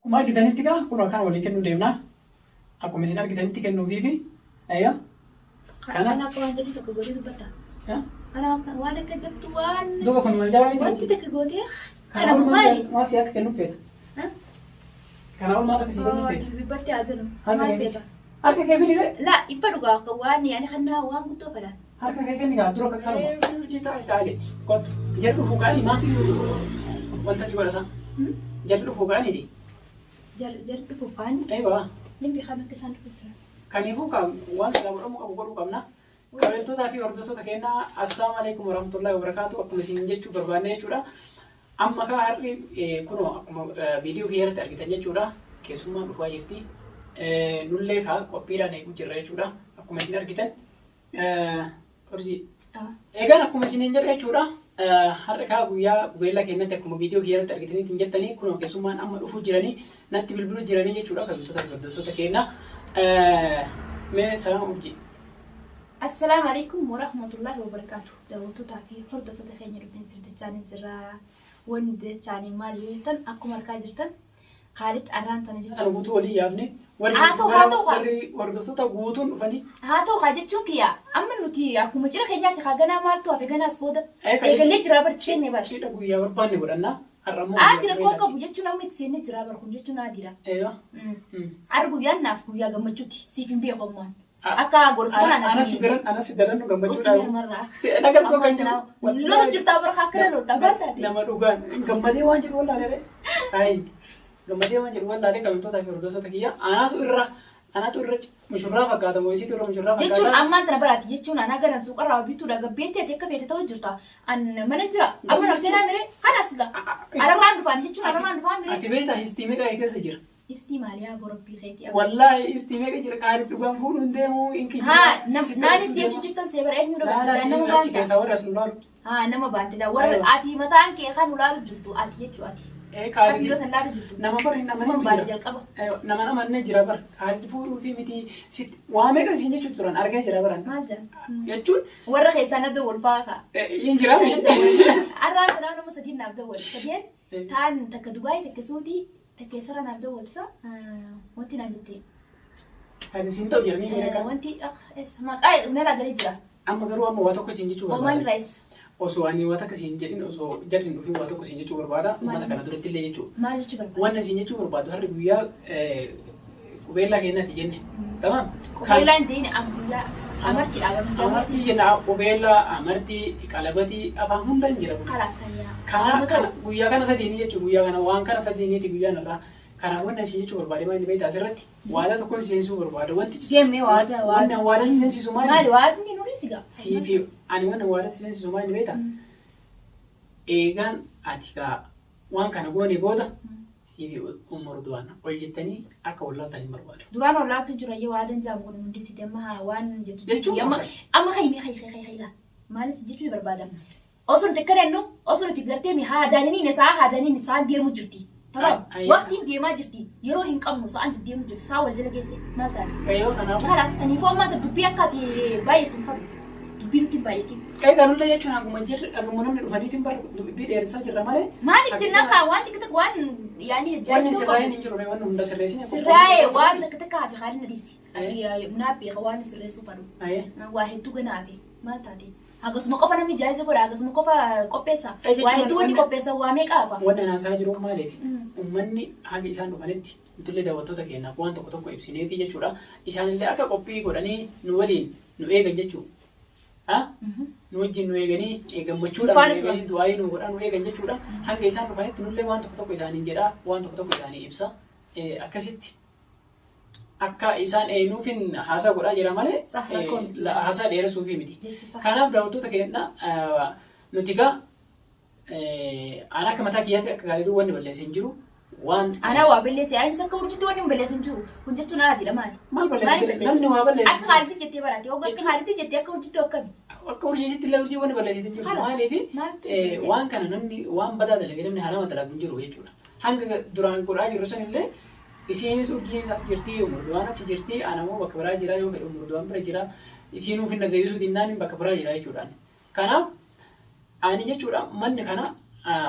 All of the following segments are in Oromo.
Kuma argitanitti kaa kun kan walii kennuu deemnaa. Akkuma isin argitanitti kennuufiifi ayyaa. Kana akka waan jedhu tokko gootee dubbata. Kana waan akka jettu waan. Duuba kun maal jabaa Wanti tokko gootee kana maali? Waan si akka kennuuf feeta. Kana maal akka si kennuuf feeta. Dubbatti haa jennu. Maal feeta? Harka kee finire. Laa ibba dhugaa akka waan ani kanaa waan guddoo fedhan. Harka kee kenni gaa dura kakkanuma. Hojii taa'ee kottu. Jedhu dhufuu qaanii maatii wanta si godhasa. Jedhu dhufuu qaaniiti. Jarri dhufuu qaanii. Eeyyee. Nimbi kan akka isaan dhufu jira. Kaniifuu waan silaa godhamu qabu godhuu qabna. Kabajamtootaa fi hordoftoota keenyaa assalaamu alaikum warahmatullahi wabarakaatu akkuma isin jechuu barbaanne jechuudha. Amma kaa har'i kunoo akkuma viidiyoo keessatti argitan jechuudha. Keessummaan dhufaa jirti. Nullee kaa qophiidhaan eeguu jirra jechuudha. Akkuma isin argitan. Eegaan akkuma isin jedha jechuudha. Har'a kaa guyyaa gubeellaa keenyatti akkuma viidiyoo keessatti argitaniitiin jettanii kunoo keessummaan amma dhufuu jiranii natti bilbiluu jiranii jechuudha. Kabajamtoota keenyaa. Mee salaam urjii. Assalaamu alaikum warahmatullahi wabarakatuh. Daawwattoota fi hordoftoota keenya dhufeen sirtichaanii jira. Wanti jechaanii maal yoo jettan akkuma argaa jirtan Khalid arraan tana jechuudha. Ana guutuu walii yaafne warri hordoftoota guutuun dhufanii. Haa ta'u haa jechuun kiyya amma nuti akkuma jira keenyaatti haa ganaa maaltu hafe ganaas booda eegallee jira barsiisnee bara. Cidha guyyaa barbaanne godhannaa. Adira koo qabu jechuun amma itti seennee jira bara kun jechuun adira. Ar guyyaan naaf guyyaa gammachuuti siif hin beekamumaan. Akka gortoona na anas daran nu gammachuudha. Nagartoo kan jiru. Lola jirtaa bara akkana loota baataati. Nama dhugaan gammadee waan jiru wallaalee. Ayi gammadee waan jiru wallaalee kabajamtootaa fi hordoftoota kiyya anaatu irra mushurraa fakkaata moosiitu irra mushurraa fakkaata. Jechuun ammaan tana baraati jechuun anaa galan suuqarraa bituudha gabbeetti ati akka feete ta'uu jirta. Mana jira amma na seenaa mire kanaas gaa. Ararraan dhufaan jechuun ararraan dhufaan mire. Ati beektaa histiimee qa'ee keessa jira. Istimaaliyaa borobbii keetii. Wallahi istiimee qa'ee jira qaali dhugaan fuudhuun deemuu inki jira. Haa naanis deemtu jirtan see bara eenyu dhagaa nama baanta. Keessa warra sun laalu. Haa nama baantedha warra ati mataan kee kan ulaalu jirtu ati jechuu ati. Kabiiroo san laalu jirtu. Nama bara hin namanne jira. Nama namanne jira bara qaali fuudhuu fi miti sitti waa meeqa isin jechuu turan argaa jira baran. Maal jira? Jechuun. Warra keessaa na dawwal fa'aa kaa. Hin jira. Arraan sanaa nama sadiin naaf dawwal. Sadeen ta'an takka Dubaayii takka Suudii. Takka sarara naaf dawwalsa wanti naan jettee. Ati siin ta'u jedhanii beekaa. Wanti maqaa nalaa galee jira. Amma garuu amma waa tokko siin jechuu barbaada. Oman rice. Osoo ani waa takka siin jedhin osoo jarri hin dhufin waa tokko siin jechuu barbaada. Uummata kana duratti illee jechuudha. Maal jechuu barbaada? Wanna siin jechuu barbaadu harri guyyaa qubeellaa keenyaatti jenne. Tamam. Qubeellaan jeeni guyyaa amartii dhaabamuu jira. Amartii jenna qubeellaa amartii qalabatii afaan hunda hin jira. Kalaasayyaa. Kana guyyaa kana sadiini jechuudha guyyaa kana waan kana sadiiniiti guyyaan irraa. Kana wanna siin jechuu barbaade maali beektaa asirratti waada tokkoon seensisuu barbaada wanti. Geemmee waada seensisu maali? Maali waadni nuti sigaa? Siifi ani wanna waada seensisu maali beektaa? Eegaan ati kaa waan kana goone booda siifi umur du'aan ol jettanii akka wallaaltan hin barbaadu. Duraan wallaaltu jira yoo waadan jaamu kun hundi siti amma waan jettu jechuudha. Amma hayyila maalis jechuu barbaada. Osoo nuti akka dannu osoo nuti gartee mi haadaniin isaa deemu jirti. Tamam. Waqtiin deemaa jirti. Yeroo hin qabnu sa'aan deemu jirti. Saa wal jala geesse maal taate? Kayyoo kanaaf. Kalaas saniifoo amma dubbii akka ati baay'eetu hin fadhu. Dubbii nuti hin baay'eetiin. Eegaa nuti jechuun haguma namni dhufanii fi dubbii dheerisaa jirra malee. Maaliif jenna kaa waan tiktak waan yaani Wanni sirraa'een hin jiru waan hunda sirreessine. Sirraa'ee waan tiktak haafi haalli na dhiisi. Naaf beeka waan sirreessuu qabu. Waa hedduu ganaafi maal taate? Akkasuma qofa namni jaayiza godha akkasuma qofa qopheessa. Waa hedduu wanni qopheessa waa meeqa qaba? Wanni naasaa jiru maaliif? Uummanni haga isaan dhufanitti nutillee daawwattoota keenyaaf waan tokko tokko ibsineefi jechuudha. Isaanillee akka qophii godhanii nu waliin nu eegan jechuudha. Nu wajjin nu eeganii gammachuudhaan du'aayii nu godhan nu eegan jechuudha. Hanga isaan dhufanitti nullee waan tokko tokko isaaniin jedhaa waan tokko tokko isaanii ibsa. Akkasitti akka isaan nuufin haasaa godhaa jira malee haasaa dheeressuufi miti. Kanaaf daawwattoota keenya nuti gaa ana akka mataa kiyyaatti akka gaariidhu wanni balleessee hin jiru. Ana waa balleessee anis akka urjiitti wanni hin balleessee hin jiru. Kun jechuun aadila maali? Maal balleessee? Namni waa balleessee. Akka Khaaliditti jettee baraate yoo akka Khaaliditti jettee akka urjiitti akkami? Akka urjiitti illee urjii wanni balleessee hin jiru. Maaliif waan kana namni waan badaa dalagee namni harama dalagu hin jiru jechuudha. Hanga duraan godhaa jiru sanillee isiinis urjiin as jirti umurduwaan achi jirti anamoo bakka biraa jira yoo fedhu umurduwaan bira jira isiinuu finna deebisuu dinnaan bakka biraa jira jechuudha. Kanaaf ani jechuudha manni kana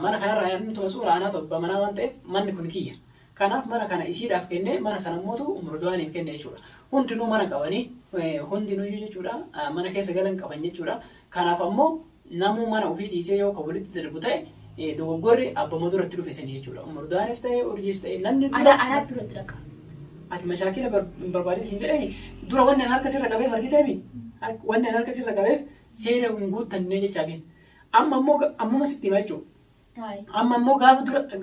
mana kanarraa inni tuma suura aanaa tobba manaa waan ta'eef manni kun kiyya. Kanaaf mana kana isiidhaaf kennee mana sana mootu umurdu'aaniif kenne jechuudha. Hundinuu mana qabanii hundinuu jechuudha mana keessa galan qaban jechuudha. Kanaaf ammoo namuu mana ofii dhiisee yoo kan walitti darbu ta'e dogoggorri abbaa duratti dhufe sanii jechuudha. Umurdu'aanis ta'e urjiis ta'e namni Anaatti duratti dhaqqa. ati mashaakila barbaadee siin jedhani dura wannan harka sirra qabeef argiteemi wannan harka sirra qabeef seera guuttannee jechaa beekna. Amma ammoo ammuma sitti hima jechuudha. Amma ammoo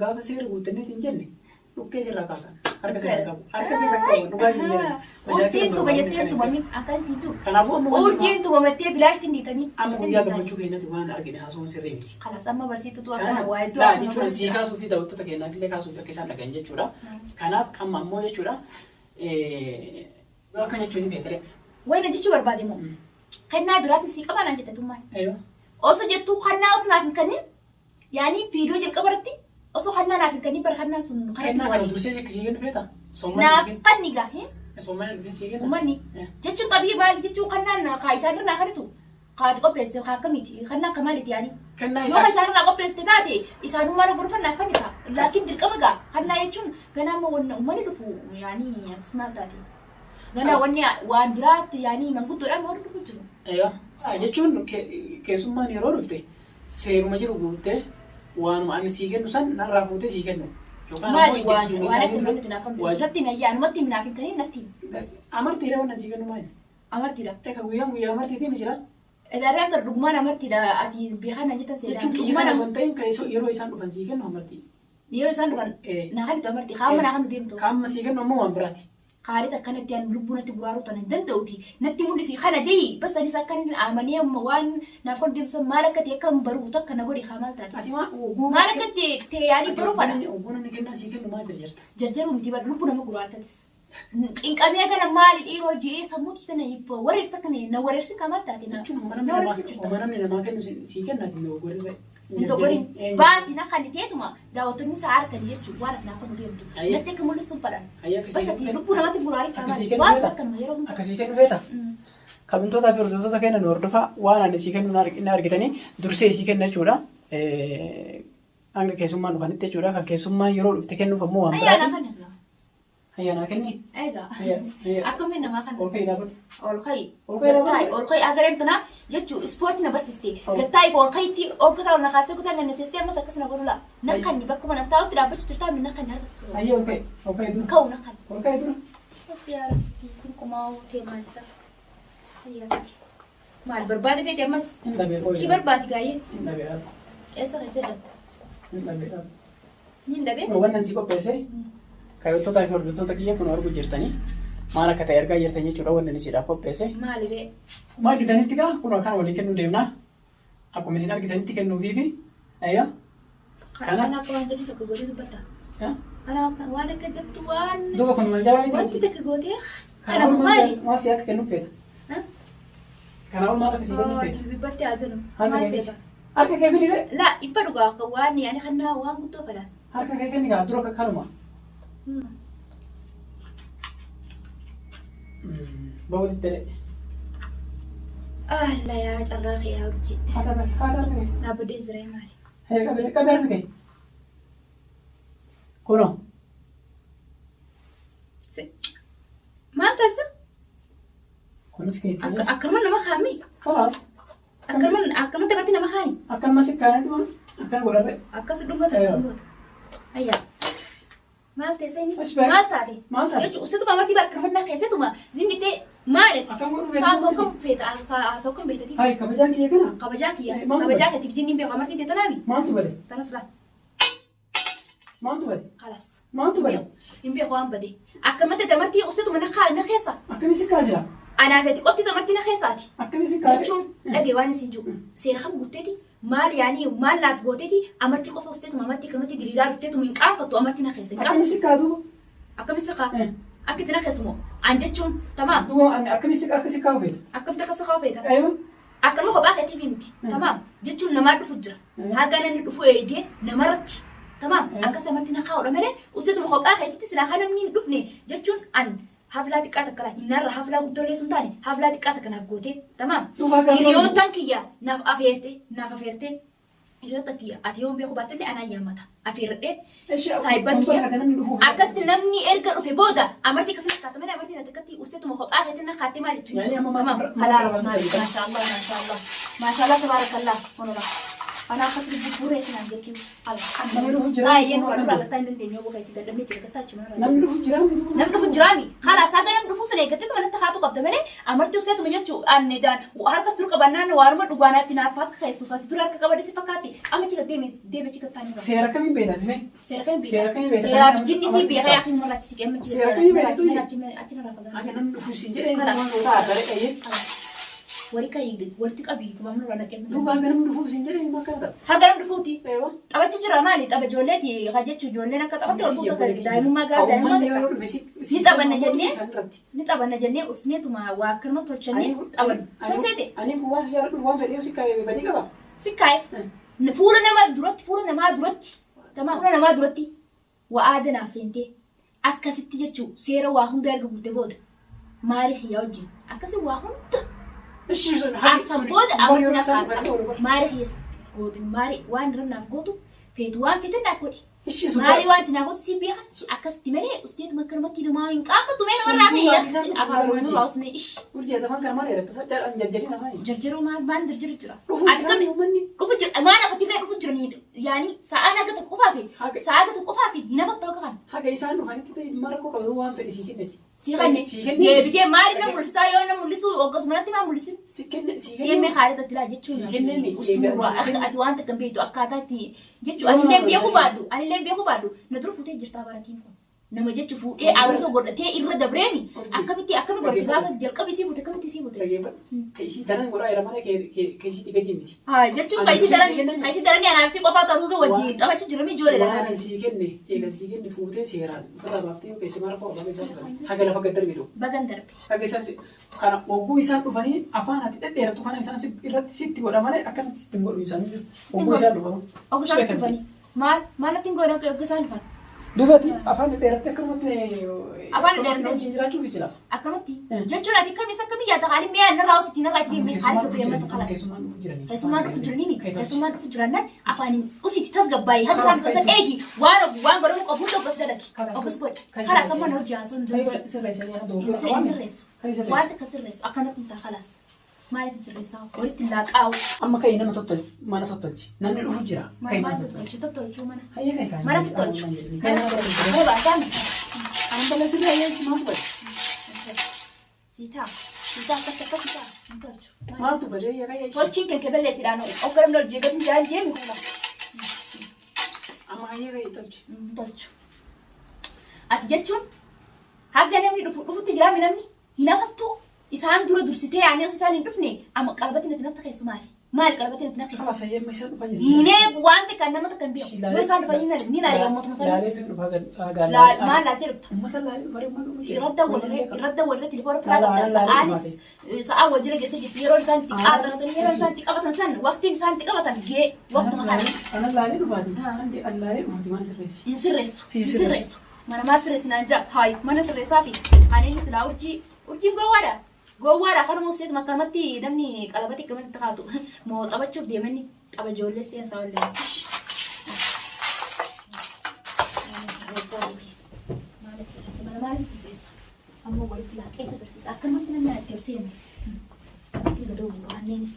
gaafa seera guuttannee hin jenne dhukkee sirraa kaasan harka sirra qabu harka sirra qabu dhugaa hin jedhan. Urjiin tuba jettee tumamin akkasiitu. Kanaafuu amma Urjiin tuba mattee bilaashti hin dhiitamin. amma guyyaa gammachuu keenyatti waan argine haasawuun sirrii miti. Kanas amma barsiitutu akkana waa hedduu Laa jechuudha sii kaasuu fi daawwattoota keenyaaf illee kaasuuf akka isaan dhagahan jechuudha. Kanaaf amma ammoo jechuudha akka jechuun ni beektere. Wayna jechuu barbaade moo? Kennaa biraatti sii qabaa naan jette tummaan. Ayyoo. Osoo jettuu hannaa osoo naaf hin kennin yaani fiidoo jalqaba irratti osoo hannaa naaf hin kennin bara hannaan sun Kennaa kana dursee akkasii kennu feeta. naaf kanni gahe Soommanni dhufee sii kenna. uummanni jechuun qabii maali jechuun kannaan kaayisaa irraa kadhatu kaati qopheessite kaa akkamiiti kannaan kamaaliiti yaani Kennaa yoo isaa isaan irraa qopheessite taate isaanummaa na gorfannaaf kannisa laakiin dirqama gaa kannaa jechuun ganaama wanna uummanni dhufu yaani maal taate ganaa wanni waan biraatti yaani manguddoodhaan waan dhufu jiru. Ayyoo. Jechuun keessummaan yeroo dhufte seeruma jiru guuttee waanuma ani sii kennu san narraa fuutee sii kennu. Maali waan akka nuti naaf hamtu natti mi'ayyaa anumatti minaaf hin kennin natti Amartiidha waan sii kennu maali? amartiidha. Eka guyyaa amartiitii misira. Edaarraa akka dhugumaan amartiidha ati beekan jettan Jechuun seedaan kiyya kana osoo hin ta'in yeroo isaan dhufan sii kennu amartii. yeroo isaan dhufan naa kan amartii qaama naa kan nuti himtu Qaama sii kennu ammoo waan biraati. kaalit akkanatti aan lubbuu natti guraaruu tanan danda'uti natti mul'isi kana jehi bas anis akka inni amanee amma waan naaf kon deemsan maal akka ta'e akka baruu takka na godhi maal taate Ati maa maal akka ta'e yaani baruu fana oguu namni kennaa sii kennu maal jirta? jarjaruu miti bar lubbuu nama guraartatis cinqamee kana maali dhiiroo ji'ee sammuuti sana ifa wareersa akka na wareersi maal taate na Jechuun na wareersi jirta. namni namaa kennu sii kenna oguu Intokorin baasi na kan teetuma daawwattoonni isaa harkanii jechuun waan ati naaf kan deemtu natti akka mul'istu fadhan bas ati lubbuu namatti guraarii qaban waan akkanuma yeroo hunda. Akkasii kennu feeta. Kabintootaa fi hordoftoota keenya nu hordofaa waan ani sii kennu na argitanii dursee sii kenna jechuudha. Hanga keessummaan dhufanitti jechuudha. Kan keessummaan yeroo dhufte kennuuf ammoo waan Ayyaana biraati. kana gaa. Ayyaanaa kenni. Egaa Ayyaa. akkamitti namaa kana. Ol ka'ii dhaabatu. Ol ka'ii agareemtuna jechuun ispoortii na barsiiste gattaa'iif ol ka'iitti hoggataa ol na kaastee kutaa ganna teessee ammas akkas na godhula nakkanni bakkuma na taa'utti dhaabbachuu jirtaa min nakkanni harkas ture. Ayyee ol ka'ii. Ol ka'ii dura. Ka'u nakkanni. Ol ka'ii dura. Yaara kun kumaa teemaan isaa. Ayyaatti. Maal barbaade feete ammas Hin dhabee cii barbaadi gaayee Hin dhabee dhaaba. ceessa keessee dhatta. Hin dhabee dhaaba. Niin dhabee. Wannan si qopheesse kaayyottootaa fi hordoftoota kiyya kun arguu jirtanii maal akka ta'e argaa jirtan jechuudha wannan isiidhaaf qopheesse. Maaliree. Maal argitanitti gaa kun kan walii kennuu deemnaa akkuma isin argitanitti kennuufii fi ayyaa. Kana akka waan jedhu tokko gootee dubbatta. Kana waan akka jettu waan Duuba kun maal jabaa wanti takka gootee kana maali? Maal si akka kennuuf feeta? Kanaafuu maal akka si kennuuf feeta? Dubbattee haa jennu. Harka Maal kee feeta? harka kee fidire Laa ibba dhugaa akka waan yaani kannaa waan guddoo fedhan. harka kee kenni gaa dura kanuma. Bawwati tere. Allah yaa carraa kee yaa urjii. Haata harka kee. Dhaabbadeen siree maali? Hee qabee harka kee. Kunoo. Maal taasisa? Kunis keetii. Akkanuma nama kaami? Kalaas. Akkanumatti agartii nama kaani? Akkanuma si kaayatti maa akkan godhate. Akkas dhumbata simboota. Ayyaa. Maal teessee inni? Ashbaa. Maal taate? Maal taate? Jechuun uffata amartii barkirmannaa keessatuma zimbitee maalitti? Akkam godhu Saasoo kan feeta haasoo kan beektatii? Hayi kabajaan kiyya kana. Kabajaa kiyya. Maaltu Kabajaa bade? keetiif jinniin beeku amartiin teetanaami? Maaltu bade? Tanas laa. Maaltu bade? Kalas. Maaltu bade? Hin beeku waan bade. Akkamatti amartii uffata na keessa. Akkami si kaasira? Anaaf eti qofti amartii na keessaati. Akkami si kaasira? Jechuun dhagee waan isin jiru. Seera kam guuteeti maal yaanii maal naaf gooteeti amartii qofa uffateetuma amartii akkamatti diriiraa dhufteetuma hin qaanfattu amartii na keessa hin Akkami si kaatu? Akkamitti kaa? Akka itti na keessumoo an jechuun tamaam. Akkami si akka si kaa'u feeta? Akkamitti akka sakaa feeta? Aywa. Akkanuma kophaa keetiif miti. Tamaam jechuun namaa dhufu jira. Haga namni dhufu eegee namarratti. Tamaam akkas amartii na kaa'udha malee uffatuma kophaa keetitti silaa kan namni hin dhufne jechuun an haflaa xiqqaa takka innarra haflaa guddoolee sun taane haflaa xiqqaa takka naaf gootee tamaam. Hiriyoottan kiyya naaf afeerte hiriyoottan kiyya ati yoo beeku baattellee anaan yaammata. Afiirradhee Eeshi saayibban akka namni dhufuuf. akkasitti namni erga dhufe booda amartii akkasii kaatame amartii na takkatti usteetuma kophaa keetiin na kaattee maal jechuun Yani amma maal- halaas maashaallah tabaarakallah honola ana akkatti buburee sinaan jechuun Namni dhufu jira. baay'ee nu kan raalataa hin dandeenye yoo boqeetti dadhabnee jira gattaa achuma irraa Namni dhufu jira. namni dhufu jiraami halaas haga namni dhufu sun eeggatteetu manatti haatu qabda malee amartii usteetuma jechuun aanne daan harkas dur qabannaan waaruma dhugaanaatti naaf akka keessuuf as dura harka qabade si fakkaatti amma chiga deeme chiga taanii qaba. Seera kamiin beektaati mee? Seera kan Seera kan beektaa. seeraa fi jinni si beekaa yaakiin marraatti si qeemma Seera kan beektuu jira achina rafa garaa Akka namni dhufu siin jedhee Kalaas. waan ta'a garee qayyee. wari kayi walitti qabii kumamnu rana qeemma Duuba akka namni dhufu siin jedhee maal kana ta'a? haga nam dhufuuti Eewa. taphachuu jira maali tapha ijoolleeti haa jechuun ijoolleen akka taphatti ol fuuta kan daa'imummaa gahaa daa'imummaa Uummanni yeroo takka dhufe Ni taphanna jennee? isaan irratti. ni taphanna jennee usneetuma waa akkanuma tolchannee taphannu sanseete Ani kun waan si jaalladhu waan fedhee si kaayee badii qaba. sikkaa'e fuula namaa duratti fuula namaa duratti waa aadanaaf seentee akkasitti jechuu seera waa hunda erga guute booda maali hiyyaa wajjin akkasi waa hunda Ishii sun asan booda amartii na isaan kaasa dhufanii ol maali hiyyeessa gootu maali waan irra naaf gootu feetu waan fete naaf godhi Ishii sun maali waan naaf gootu si beeka akkasitti malee usteetuma akkanumatti namaa hin qaanfattu mee namarraa hiyyeessa afaan oromoo baasumee ish Urjeetaman kan maal irratti jaalladhan jarjarii namaa hin. jarjaruu maan jarjaru jira Dhufu jira uummanni. dhufu jira maan afatirree dhufu jiranii yaani sa'aan akka tokko qofaa fi sa'a akka tokko qofaa fi hin hafattu akka kan Haga isaan dhufanitti ta'e marqoo qabu waan fedhe sii kenneti. sii kanne Sii kenne. deebitee maali na mul'isaa yoo na mul'isu akkasumalatti maa mul'isin Si kenne sii deemee kenne. haadhatatti laa jechuun Sii kennemi. ati waan takka beektu akkaataa itti jechuun anillee beekuu baadhu na dura fuutee jirtaa baratiin kun nama jechuun fuudhee aarusoo godhatee irra dabreemi akkamitti godhate gaafa jalqabii sii fuute akkamitti sii fuute Dhageeffadhu. Ka isii daran godhaa jira mana kee isiitti gadi miti. jechuun kaayisii daranii anaaf sii qofaa ta'uu wajjin taphachuu jirami ijoollee Waan dha sii kenne eegal sii kenne fuutee seeraan ofirraa baaftee yoo keetti marqoo qabu isaan dhufanii. Haga lafa gad darbitu. bagan darbe Haga isaan kana hogguu isaan dhufanii afaan ati dhedheeratu kana isaan irratti sitti godha malee akkanatti sitti hin godhu isaan jiru. Hogguu isaan dhufamu. Ogusaa dhufanii maal ittiin godhan ogusaa dhufan Duubatti afaan dhedheeratti akkanumatti Afaan dhedheeratti wajjin jiraachuuf isila. akkanumatti jechuun ati akkamiis akkamii yaada haalli mi'a inni irraa hositiin irraa itti deemee haali gabbee amma takalaas Keessumaan dhufu jiranii. keessummaan dhufu jiranii keessummaan dhufu jirannan afaaniin usitti tasgabbaayee haga isaan dhufasan eegi waan godhamu qabu hunda ogas dalagi ogas godhi karaa samman hojii haasoo hin danda'u sirreessu waan takka sirreessu akkanatti hin ta'a kalaas maaliif hin sirreessaa walitti hin laaqaa'u Amma ka'ii nama tottolchi mana tottolchi namni dhufu jira. maal tottolchuu mana Hayya ka'ii kaa'ee. mana tottolchu mana baasaami Ambala sirraa yeechi maal godhe? siitaa akka hin tolchu Maaltu badee yaa ka'ee? tolchiin kee belleessidhaan oggaram hojii gadi jaan jeemu kana Amma hayya ka'ii tolchi. tolchu ati jechuun haga namni dhufutti jiraami namni hin hafattu isaan dura dursitee yaanii osoo isaan hin dhufne amma qalbatiin itti natti keessu maali qalbatiin itti natti Kala keessu sayyamma isaan dhufa jiru. hinee waan takka nama takka hin beeku yoo isaan dhufan ni nari ammootuma sana Laaleetu dhufa gaala. maal laattee dhufta Uummata laalee dhufa reemma dhufu jira. irradda walirra tilifoona firaa qabda sa'aanis sa'aa wajjira geessa jirti yeroo isaan itti qaaxaratan yeroo isaan itti qabatan san waqtiin isaan itti qabatan gee waqtuma kana Ana laalee dhufaati. Ani laalee dhufuuti mana sirreessi. hin sirreessu mana maa sirreessinaan jaa haay mana sirreessaa fi aneelli silaa urjiin gowwaadha kanuma useetuma akkanumatti namni qalabatti akkanumatti taatu moo taphachuuf deemanii tapha ijoollee seensaa ollee maaliif sirreessa ammoo walitti laaqee isa barsiisa akkanumatti namni itti ol seenu itti gadoo anneenis